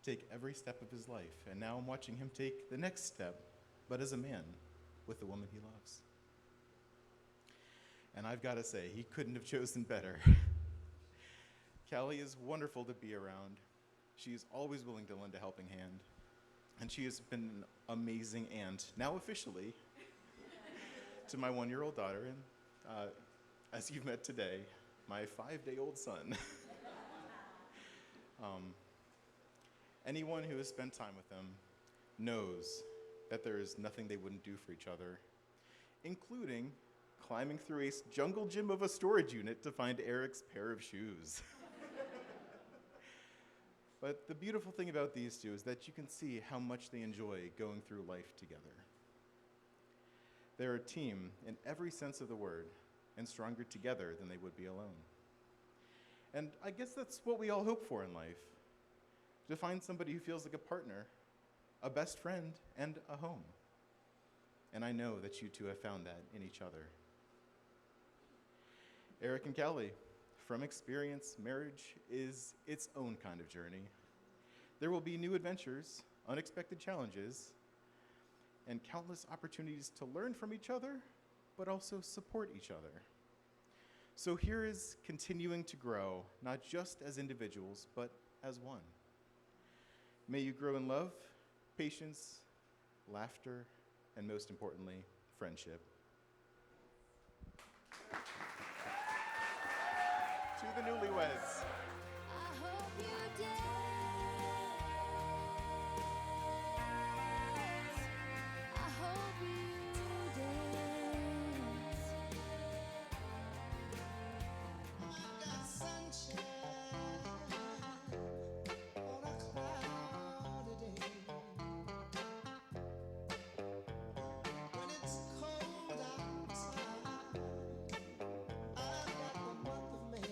take every step of his life, and now I'm watching him take the next step, but as a man, with the woman he loves. And I've got to say, he couldn't have chosen better. Caleigh is wonderful to be around. She's always willing to lend a helping hand, and she has been an amazing aunt, now officially, to my 1-year-old daughter, and as you've met today, my 5-day-old son. Anyone who has spent time with them knows that there is nothing they wouldn't do for each other, including climbing through a jungle gym of a storage unit to find Erik's pair of shoes. But the beautiful thing about these two is that you can see how much they enjoy going through life together. They're a team in every sense of the word, and stronger together than they would be alone. And I guess that's what we all hope for in life, to find somebody who feels like a partner, a best friend, and a home. And I know that you two have found that in each other. Erik and Caleigh, from experience, marriage is its own kind of journey. There will be new adventures, unexpected challenges, and countless opportunities to learn from each other, but also support each other. So here is continuing to grow, not just as individuals, but as one. May you grow in love, patience, laughter, and most importantly, friendship. To the newlyweds. I hope you dance. I hope you dance. I got sunshine on a cloudy day. When it's cold outside, I've got the month of May.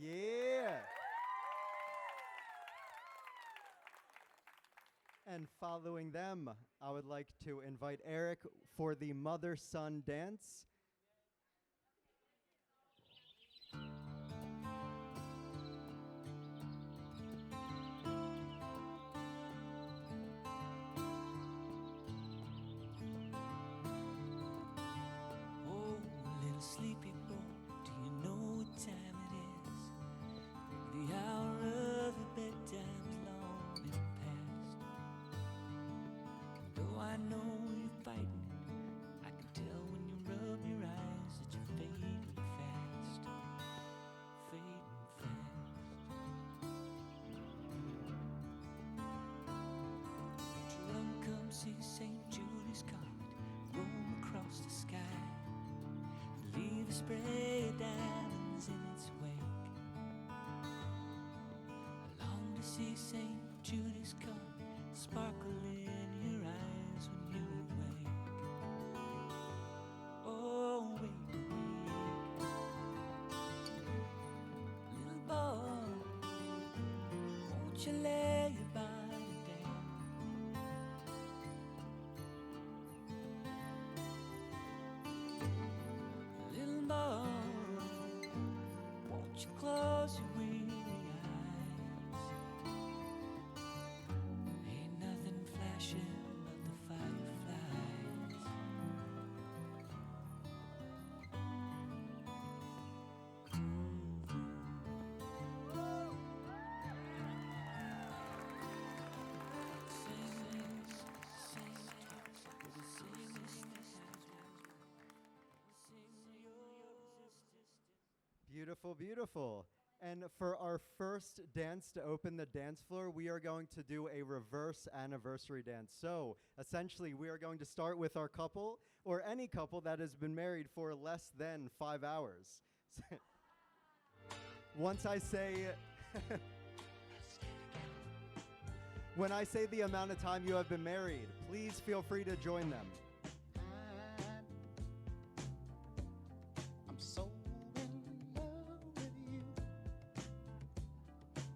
Yeah. And following them, I would like to invite Erik for the mother-son dance. Oh, little sleepy boy, do you know what time it is? The hour of your bedtime's long been past. Though I know you're fighting it, I can tell when you rub your eyes that you're fading fast. Fading fast. Drunk come see St. Judy's comet roam across the sky. Leave a spray of diamonds in its wake. I long to see St. Judy's comet sparkle in your eyes when you awake. Oh, wake, wake. Little boy, won't you lay your body down? Little boy, won't you close your weary eyes? Ain't nothing flashing but the fireflies. Beautiful, beautiful. And for our first dance to open the dance floor, we are going to do a reverse anniversary dance. So essentially, we are going to start with our couple or any couple that has been married for less than 5 hours. Once I say, when I say the amount of time you have been married, please feel free to join them. I'm so in love with you.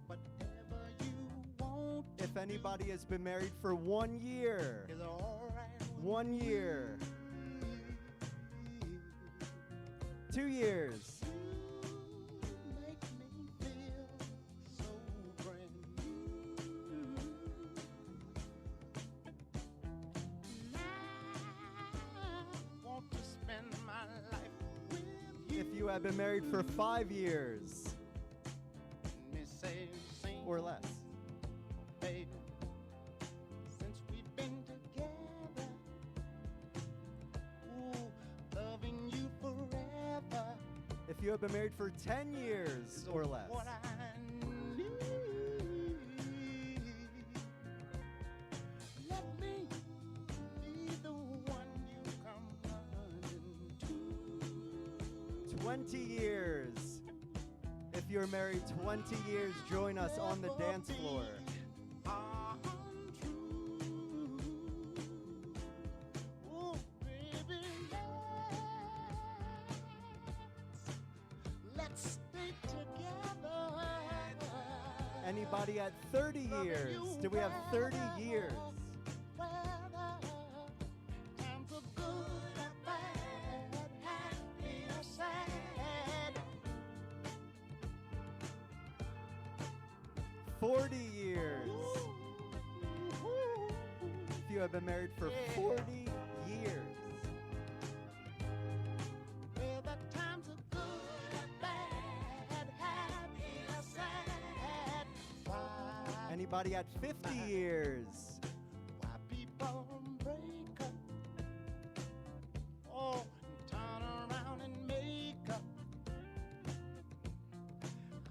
Whatever you want. If anybody has been married for 1 year, Is all right with 1 year, 2 years, make me feel so brand new. I want to spend my life with you. if you have been married for 5 years Me say, sing, or less. baby, since we've been together, ooh, loving you forever. If you have been married for 10 years or less. What I need. Let me be the one you come running to. 20 years. If you're married 20 years, join us on the dance floor. Oh, baby, let's stay together. Anybody at 30 years? Do we have 30 years? Times are good and bad, happy or sad. 40 years. If you have been married for 40 years. Whether times are good and bad, happy or sad. Why Anybody at 50 years? people break up? Oh, and turn around and make up.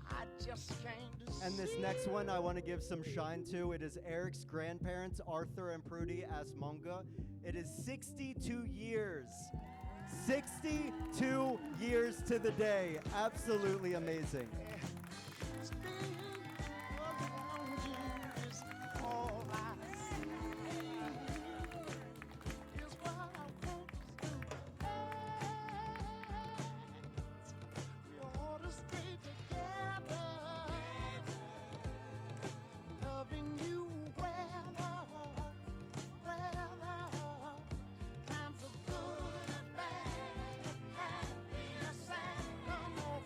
I just came to And this next one I want to give some shine to. It is Eric's grandparents, Arthur and Prudy Asmonga. It is 62 years. 62 years to the day. Absolutely amazing. Staying around you is all I see. Is what I want to do. We ought to stay together. Loving you times are good and bad, happy or sad. Come on,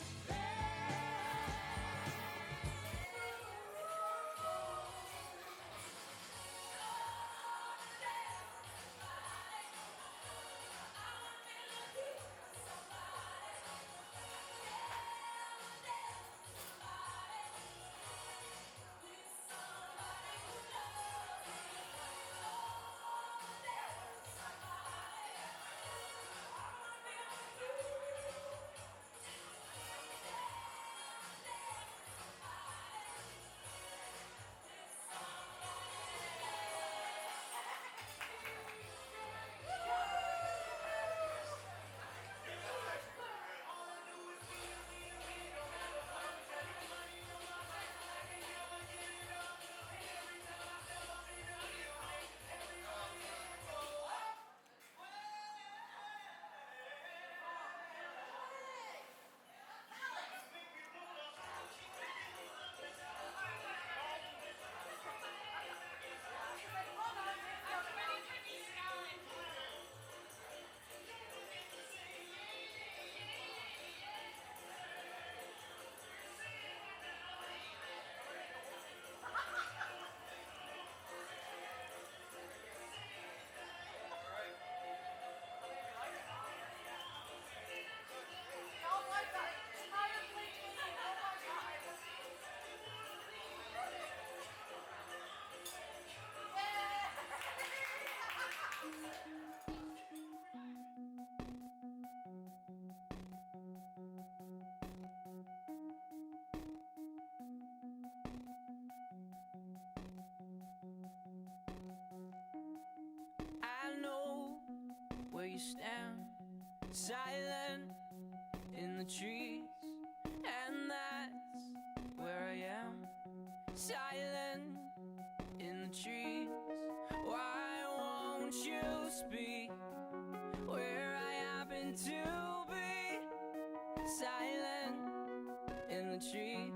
you stand, silent in the trees, and that's where I am, silent in the trees. Why won't you speak where I happen to be, silent in the trees,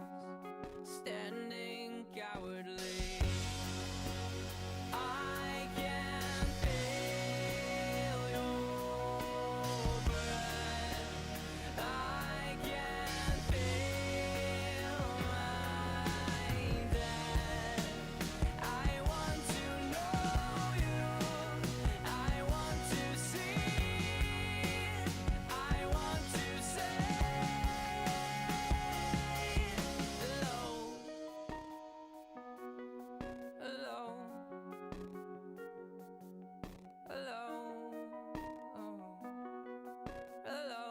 standing cowardly. I can feel your breath. I can feel my death. I want to know you. I want to see. I want to say hello. Hello. Hello. Hello.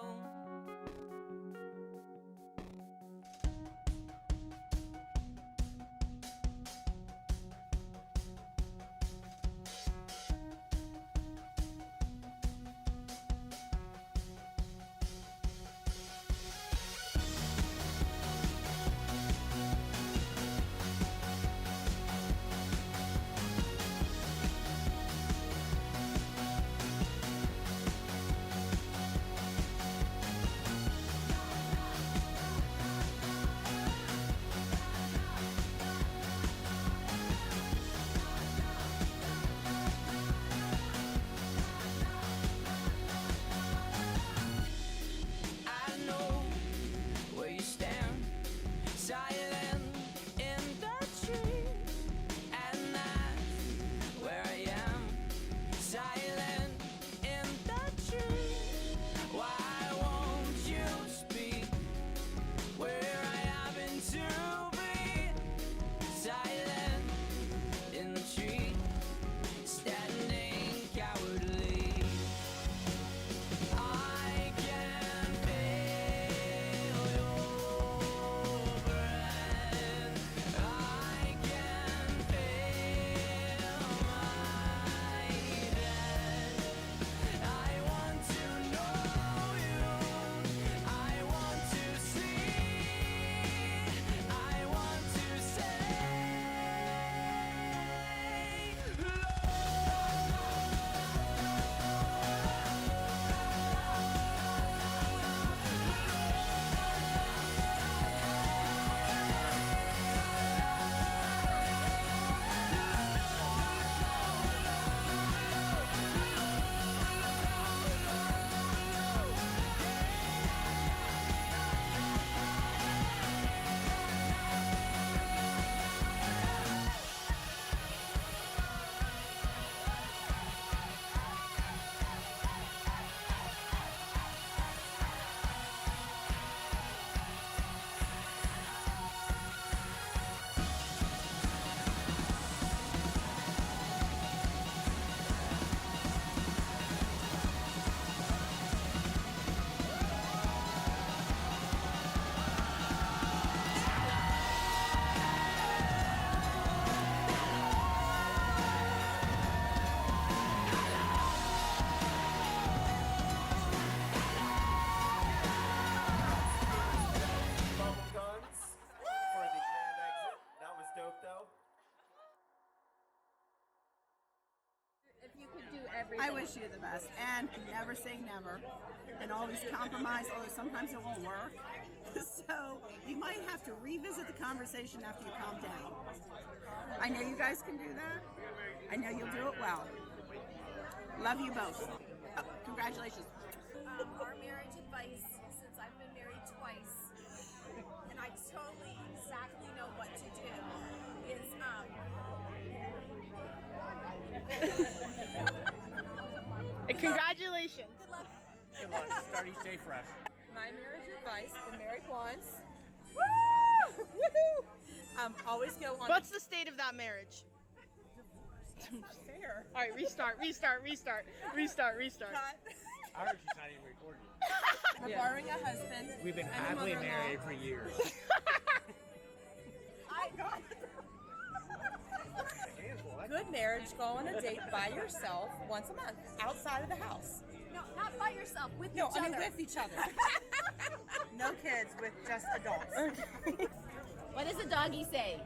I know where you stand, silent in the trees, and that's where I am, silent in the trees. Why won't you speak where I happen to be, silent in the trees, standing cowardly. I can feel your breath. I can feel my death. I want to know you. I want to see. I want to say Bubble guns for the grand exit. That was dope though. If you could do everything. I wish you the best and never say never and always compromise, although sometimes it won't work. So you might have to revisit the conversation after you calm down. I know you guys can do that. I know you'll do it well. Love you both. Oh, congratulations. Our marriage advice, since I've been married twice, and I totally exactly know what to do, is Congratulations. Good luck. Good luck. Start each day fresh. My marriage advice, been married once. Woo! Woohoo! Always go on. What's the state of that marriage? Fair. All right, restart. Cut. I heard she's not even recording. We're borrowing a husband. We've been and a happily mother-in-law. married for years. I got Good marriage, go on a date by yourself once a month, outside of the house. No, not by yourself, with No, each I mean other. with each other. No kids, with just adults. What does a doggy say?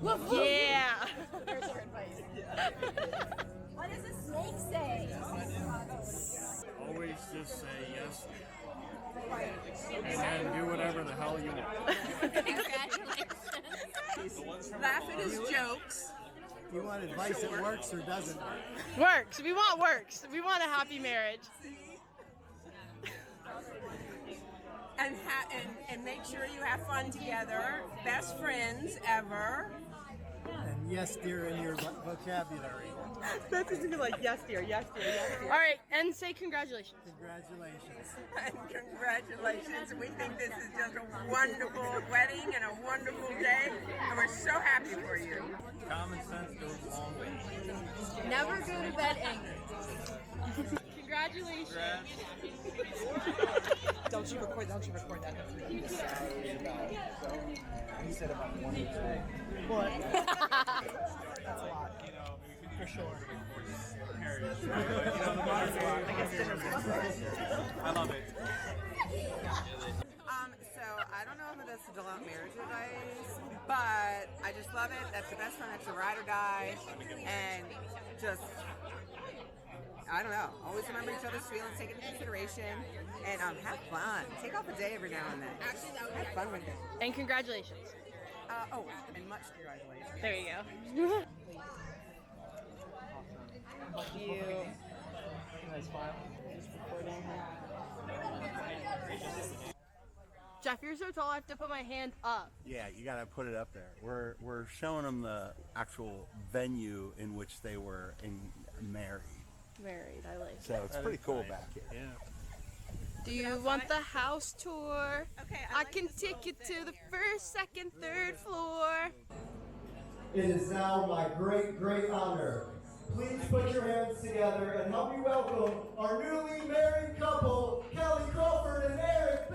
Yeah. Here's your advice. What does a snake say? Always just say yes. And then do whatever the hell you want. Laugh at his jokes. You want advice that works or doesn't? Works. We want works. We want a happy marriage. And make sure you have fun together. Best friends ever. And yes, dear, in your vocabulary. That's just gonna be like yes, dear, yes, dear, yes, dear. All right, and say congratulations. Congratulations. And congratulations. We think this is just a wonderful wedding and a wonderful day, and we're so happy for you. Common sense goes a long way. Never go to bed angry. Congratulations. Don't you record that. He said about one each day. What? That's a lot. For sure. I love it. So I don't know if that's still out marriage advice, but I just love it. That's the best friend. That's a ride or die, and just I don't know. Always remember each other's feelings, take it into consideration, and have fun. Take off a day every now and then. Actually, that would have fun with it. And congratulations. And much congratulations. There you go. Cute. Nice file. Just recording here. Jeff, you're so tall, I have to put my hand up. Yeah, you gotta put it up there. We're showing them the actual venue in which they were married. Married, I like So it. it's pretty cool back here. Yeah. Do you want the house tour? Okay, I can take you to the first, second, third floor. It is now my great, great honor. Please put your hands together and help me welcome our newly married couple, Caleigh and Erik.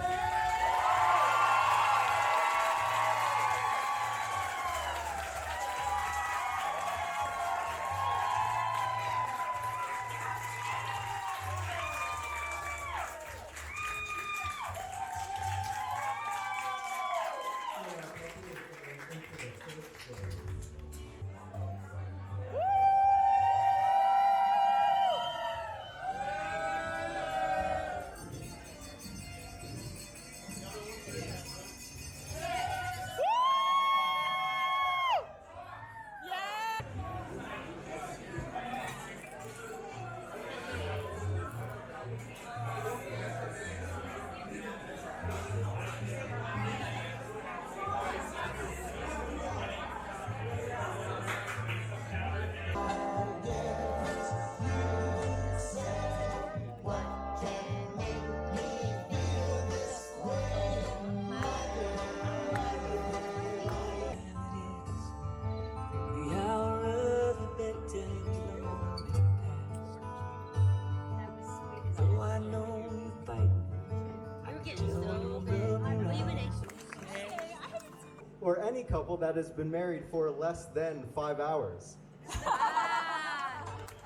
Or any couple that has been married for less than 5 hours.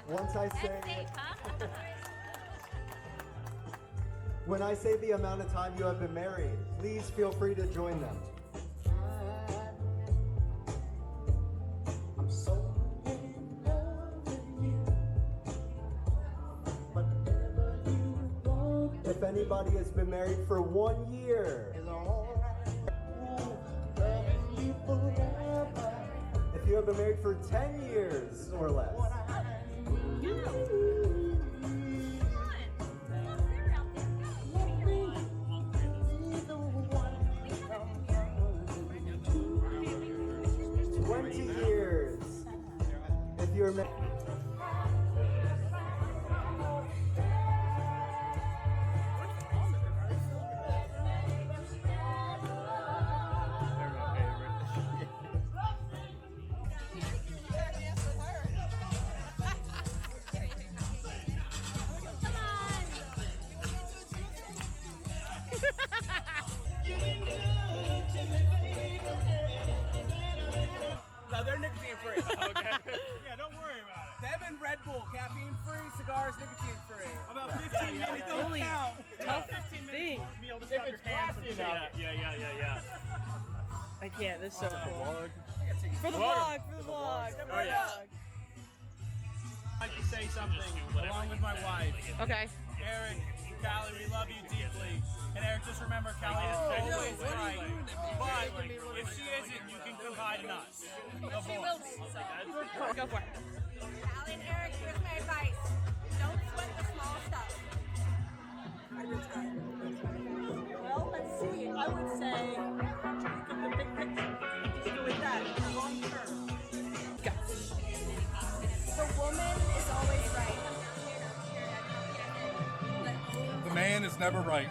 Once I say, when I say the amount of time you have been married, please feel free to join them. I'm so in love with you. Whatever you want. If anybody has been married for 1 year, if you have been married for 10 years or less. 20 years. If you're married. No, they're nicotine free. Okay. Yeah, don't worry about it. Them and Red simple. Caffeine-free, cigars, nicotine-free. About 15 minutes, don't Only count. tough 15 minutes thing. to be able to If stop it's your hands from plastic, shaking. Yeah. I can't. This is so cool. For the vlog, for the vlog. Oh, yeah. I'd like to say something along with my wife. Okay. Erik, Caleigh, we love you deeply. And Erik, just remember, Caleigh is always right. But if she isn't, you can confide in us. She will be, so. Go for it. Caleigh and Erik, here's my advice. Don't sweat the small stuff. Well, let's see. I would say, look at the big picture. Just go with that. Long term. Go. The woman is always right. The man is never right.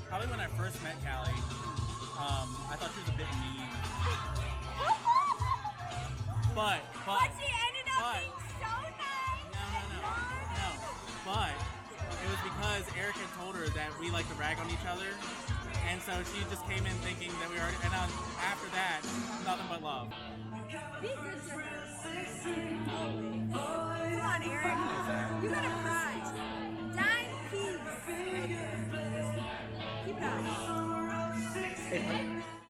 Probably when I first met Caleigh, I thought she was a bit mean. But she ended up being so nice. No. But it was because Erik had told her that we like to rag on each other, and so she just came in thinking that we already. And after that, nothing but love. Be good to her. Come on, Erik. You gotta cry. Die in peace. Keep going.